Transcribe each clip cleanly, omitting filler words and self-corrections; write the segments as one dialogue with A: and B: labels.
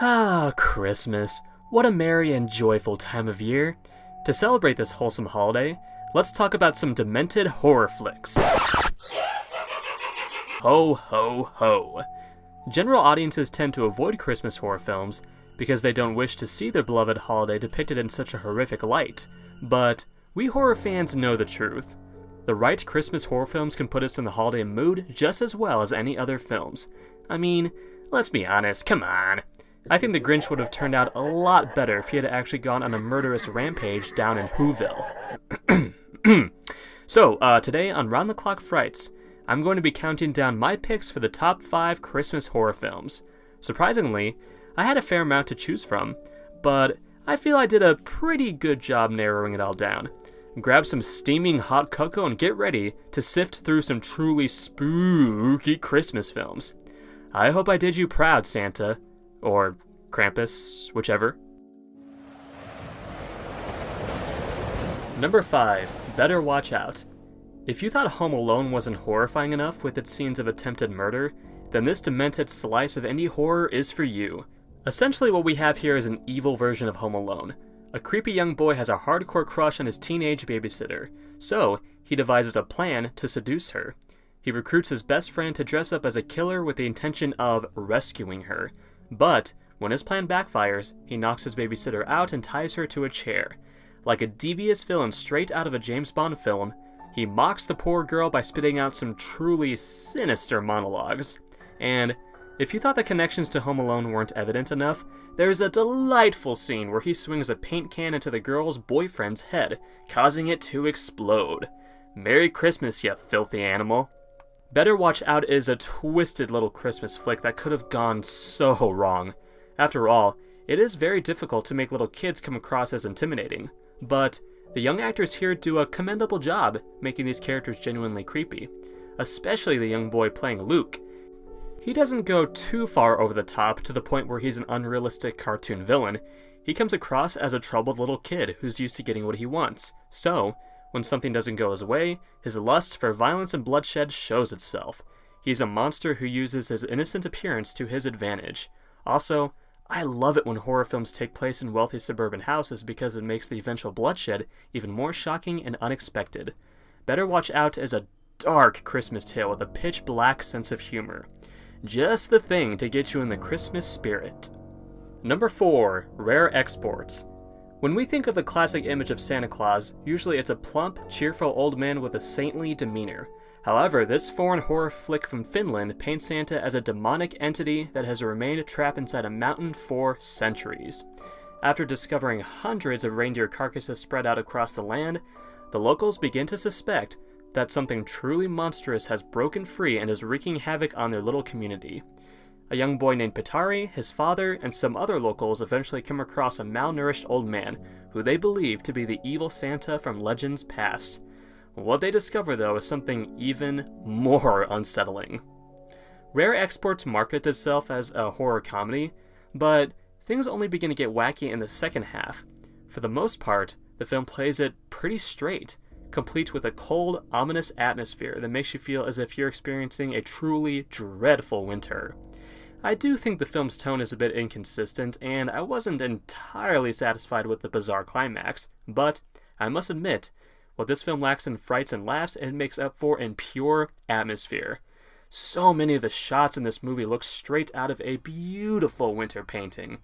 A: Ah, Christmas. What a merry and joyful time of year. To celebrate this wholesome holiday, let's talk about some demented horror flicks. Ho, ho, ho. General audiences tend to avoid Christmas horror films because they don't wish to see their beloved holiday depicted in such a horrific light. But we horror fans know the truth. The right Christmas horror films can put us in the holiday mood just as well as any other films. I mean, let's be honest, come on. I think The Grinch would have turned out a lot better if he had actually gone on a murderous rampage down in Whoville. So, today on Round the Clock Frights, I'm going to be counting down my picks for the top 5 Christmas horror films. Surprisingly, I had a fair amount to choose from, but I feel I did a pretty good job narrowing it all down. Grab some steaming hot cocoa and get ready to sift through some truly spooky Christmas films. I hope I did you proud, Santa. Or Krampus, whichever. Number 5. Better Watch Out. If you thought Home Alone wasn't horrifying enough with its scenes of attempted murder, then this demented slice of indie horror is for you. Essentially what we have here is an evil version of Home Alone. A creepy young boy has a hardcore crush on his teenage babysitter, so he devises a plan to seduce her. He recruits his best friend to dress up as a killer with the intention of rescuing her. But when his plan backfires, he knocks his babysitter out and ties her to a chair. Like a devious villain straight out of a James Bond film, he mocks the poor girl by spitting out some truly sinister monologues. And if you thought the connections to Home Alone weren't evident enough, there's a delightful scene where he swings a paint can into the girl's boyfriend's head, causing it to explode. Merry Christmas, you filthy animal. Better Watch Out is a twisted little Christmas flick that could have gone so wrong. After all, it is very difficult to make little kids come across as intimidating, but the young actors here do a commendable job making these characters genuinely creepy, especially the young boy playing Luke. He doesn't go too far over the top to the point where he's an unrealistic cartoon villain. He comes across as a troubled little kid who's used to getting what he wants, so when something doesn't go his way, his lust for violence and bloodshed shows itself. He's a monster who uses his innocent appearance to his advantage. Also, I love it when horror films take place in wealthy suburban houses because it makes the eventual bloodshed even more shocking and unexpected. Better Watch Out is a dark Christmas tale with a pitch-black sense of humor. Just the thing to get you in the Christmas spirit. Number 4. Rare Exports. When we think of the classic image of Santa Claus, usually it's a plump, cheerful old man with a saintly demeanor. However, this foreign horror flick from Finland paints Santa as a demonic entity that has remained trapped inside a mountain for centuries. After discovering hundreds of reindeer carcasses spread out across the land, the locals begin to suspect that something truly monstrous has broken free and is wreaking havoc on their little community. A young boy named Petari, his father, and some other locals eventually come across a malnourished old man, who they believe to be the evil Santa from legends past. What they discover, though, is something even more unsettling. Rare Exports markets itself as a horror comedy, but things only begin to get wacky in the second half. For the most part, the film plays it pretty straight, complete with a cold, ominous atmosphere that makes you feel as if you're experiencing a truly dreadful winter. I do think the film's tone is a bit inconsistent, and I wasn't entirely satisfied with the bizarre climax, but I must admit, what this film lacks in frights and laughs, it makes up for in pure atmosphere. So many of the shots in this movie look straight out of a beautiful winter painting,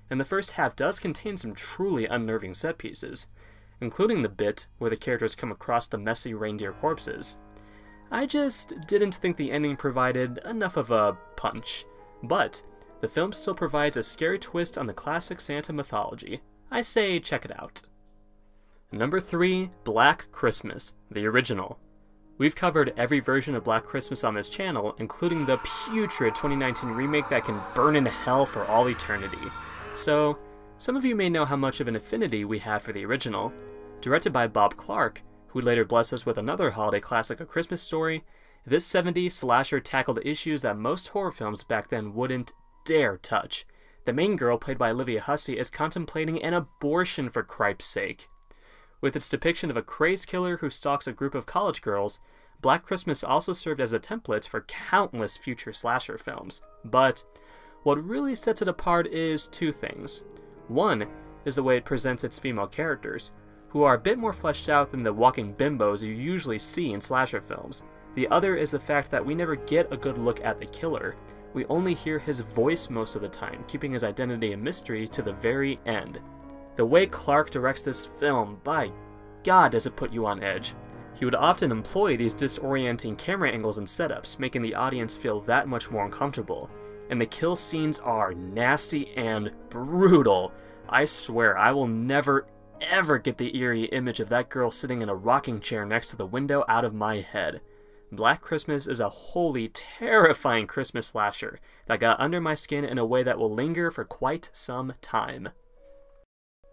A: and the first half does contain some truly unnerving set pieces, including the bit where the characters come across the messy reindeer corpses. I just didn't think the ending provided enough of a punch. But the film still provides a scary twist on the classic Santa mythology. I say check it out. Number 3. Black Christmas, the original. We've covered every version of Black Christmas on this channel, including the putrid 2019 remake that can burn in hell for all eternity. So, some of you may know how much of an affinity we have for the original. Directed by Bob Clark, who would later bless us with another holiday classic, A Christmas Story, this 70s slasher tackled issues that most horror films back then wouldn't dare touch. The main girl, played by Olivia Hussey, is contemplating an abortion for cripe's sake. With its depiction of a crazed killer who stalks a group of college girls, Black Christmas also served as a template for countless future slasher films. But What really sets it apart is two things. One is the way it presents its female characters, who are a bit more fleshed out than the walking bimbos you usually see in slasher films. The other is the fact that we never get a good look at the killer. We only hear his voice most of the time, keeping his identity a mystery to the very end. The way Clark directs this film, by God does it put you on edge. He would often employ these disorienting camera angles and setups, making the audience feel that much more uncomfortable. And the kill scenes are nasty and brutal. I swear, I will never ever get the eerie image of that girl sitting in a rocking chair next to the window out of my head. Black Christmas is a wholly terrifying Christmas slasher that got under my skin in a way that will linger for quite some time.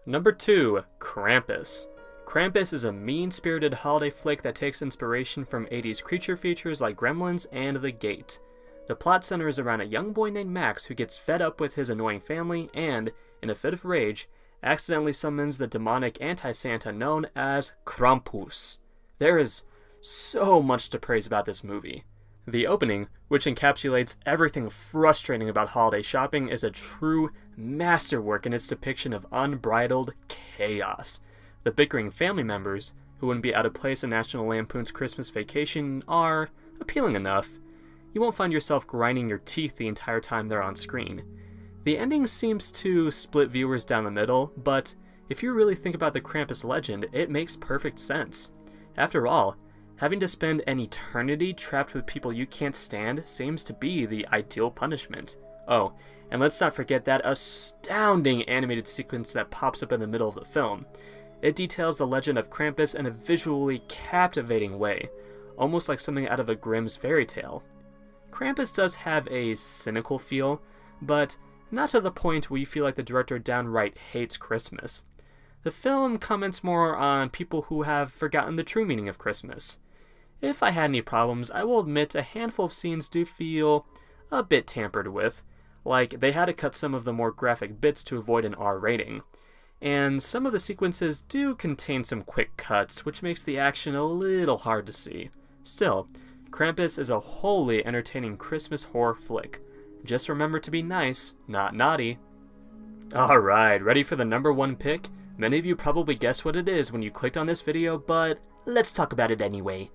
A: Number 2, Krampus. Krampus is a mean-spirited holiday flick that takes inspiration from 80s creature features like Gremlins and The Gate. The plot centers around a young boy named Max who gets fed up with his annoying family and, in a fit of rage, accidentally summons the demonic anti-Santa known as Krampus. There is so much to praise about this movie. The opening, which encapsulates everything frustrating about holiday shopping, is a true masterwork in its depiction of unbridled chaos. The bickering family members, who wouldn't be out of place in National Lampoon's Christmas Vacation, are appealing enough. You won't find yourself grinding your teeth the entire time they're on screen. The ending seems to split viewers down the middle, but if you really think about the Krampus legend, it makes perfect sense. After all, having to spend an eternity trapped with people you can't stand seems to be the ideal punishment. Oh, and let's not forget that astounding animated sequence that pops up in the middle of the film. It details the legend of Krampus in a visually captivating way, almost like something out of a Grimm's fairy tale. Krampus does have a cynical feel, but not to the point where you feel like the director downright hates Christmas. The film comments more on people who have forgotten the true meaning of Christmas. If I had any problems, I will admit a handful of scenes do feel a bit tampered with, like they had to cut some of the more graphic bits to avoid an R rating. And some of the sequences do contain some quick cuts, which makes the action a little hard to see. Still, Krampus is a wholly entertaining Christmas horror flick. Just remember to be nice, not naughty. Alright, ready for the number 1 pick? Many of you probably guessed what it is when you clicked on this video, but let's talk about it anyway.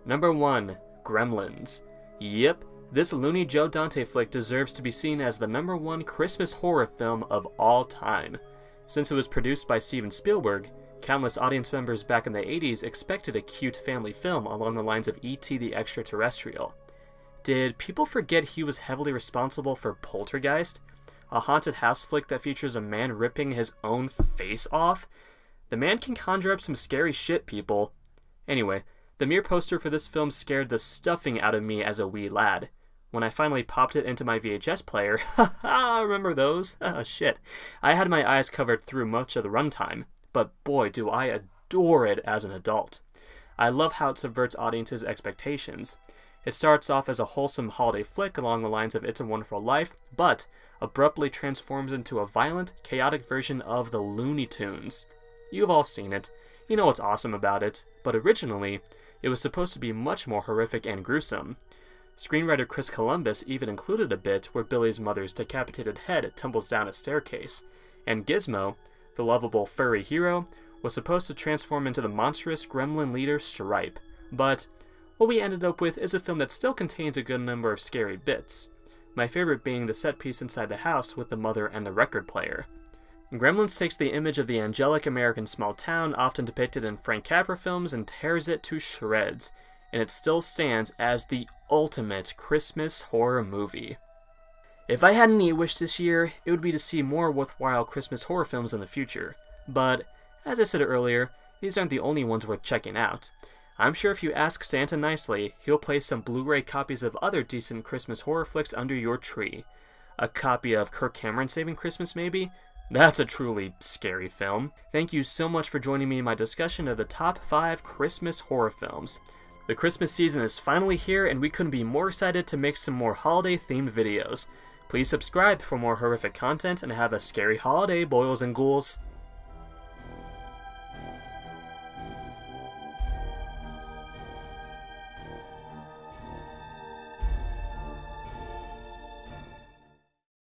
A: Number 1, Gremlins. Yep, this Looney Joe Dante flick deserves to be seen as the number 1 Christmas horror film of all time. Since it was produced by Steven Spielberg, countless audience members back in the 80s expected a cute family film along the lines of E.T. the Extraterrestrial. Did people forget he was heavily responsible for Poltergeist, a haunted house flick that features a man ripping his own face off? The man can conjure up some scary shit, people. Anyway, the mere poster for this film scared the stuffing out of me as a wee lad. When I finally popped it into my VHS player, haha, remember those? Shit. I had my eyes covered through much of the runtime, but boy do I adore it as an adult. I love how it subverts audiences' expectations. It starts off as a wholesome holiday flick along the lines of It's a Wonderful Life, but abruptly transforms into a violent, chaotic version of the Looney Tunes. You've all seen it, you know what's awesome about it, but originally, it was supposed to be much more horrific and gruesome. Screenwriter Chris Columbus even included a bit where Billy's mother's decapitated head tumbles down a staircase, and Gizmo, the lovable furry hero, was supposed to transform into the monstrous gremlin leader Stripe. But what we ended up with is a film that still contains a good number of scary bits, my favorite being the set piece inside the house with the mother and the record player. Gremlins takes the image of the angelic American small town often depicted in Frank Capra films and tears it to shreds, and it still stands as the ultimate Christmas horror movie. If I had any wish this year, it would be to see more worthwhile Christmas horror films in the future. But, as I said earlier, these aren't the only ones worth checking out. I'm sure if you ask Santa nicely, he'll place some Blu-ray copies of other decent Christmas horror flicks under your tree. A copy of Kirk Cameron Saving Christmas, maybe? That's a truly scary film. Thank you so much for joining me in my discussion of the top 5 Christmas horror films. The Christmas season is finally here, and we couldn't be more excited to make some more holiday-themed videos. Please subscribe for more horrific content, and have a scary holiday, boils and ghouls.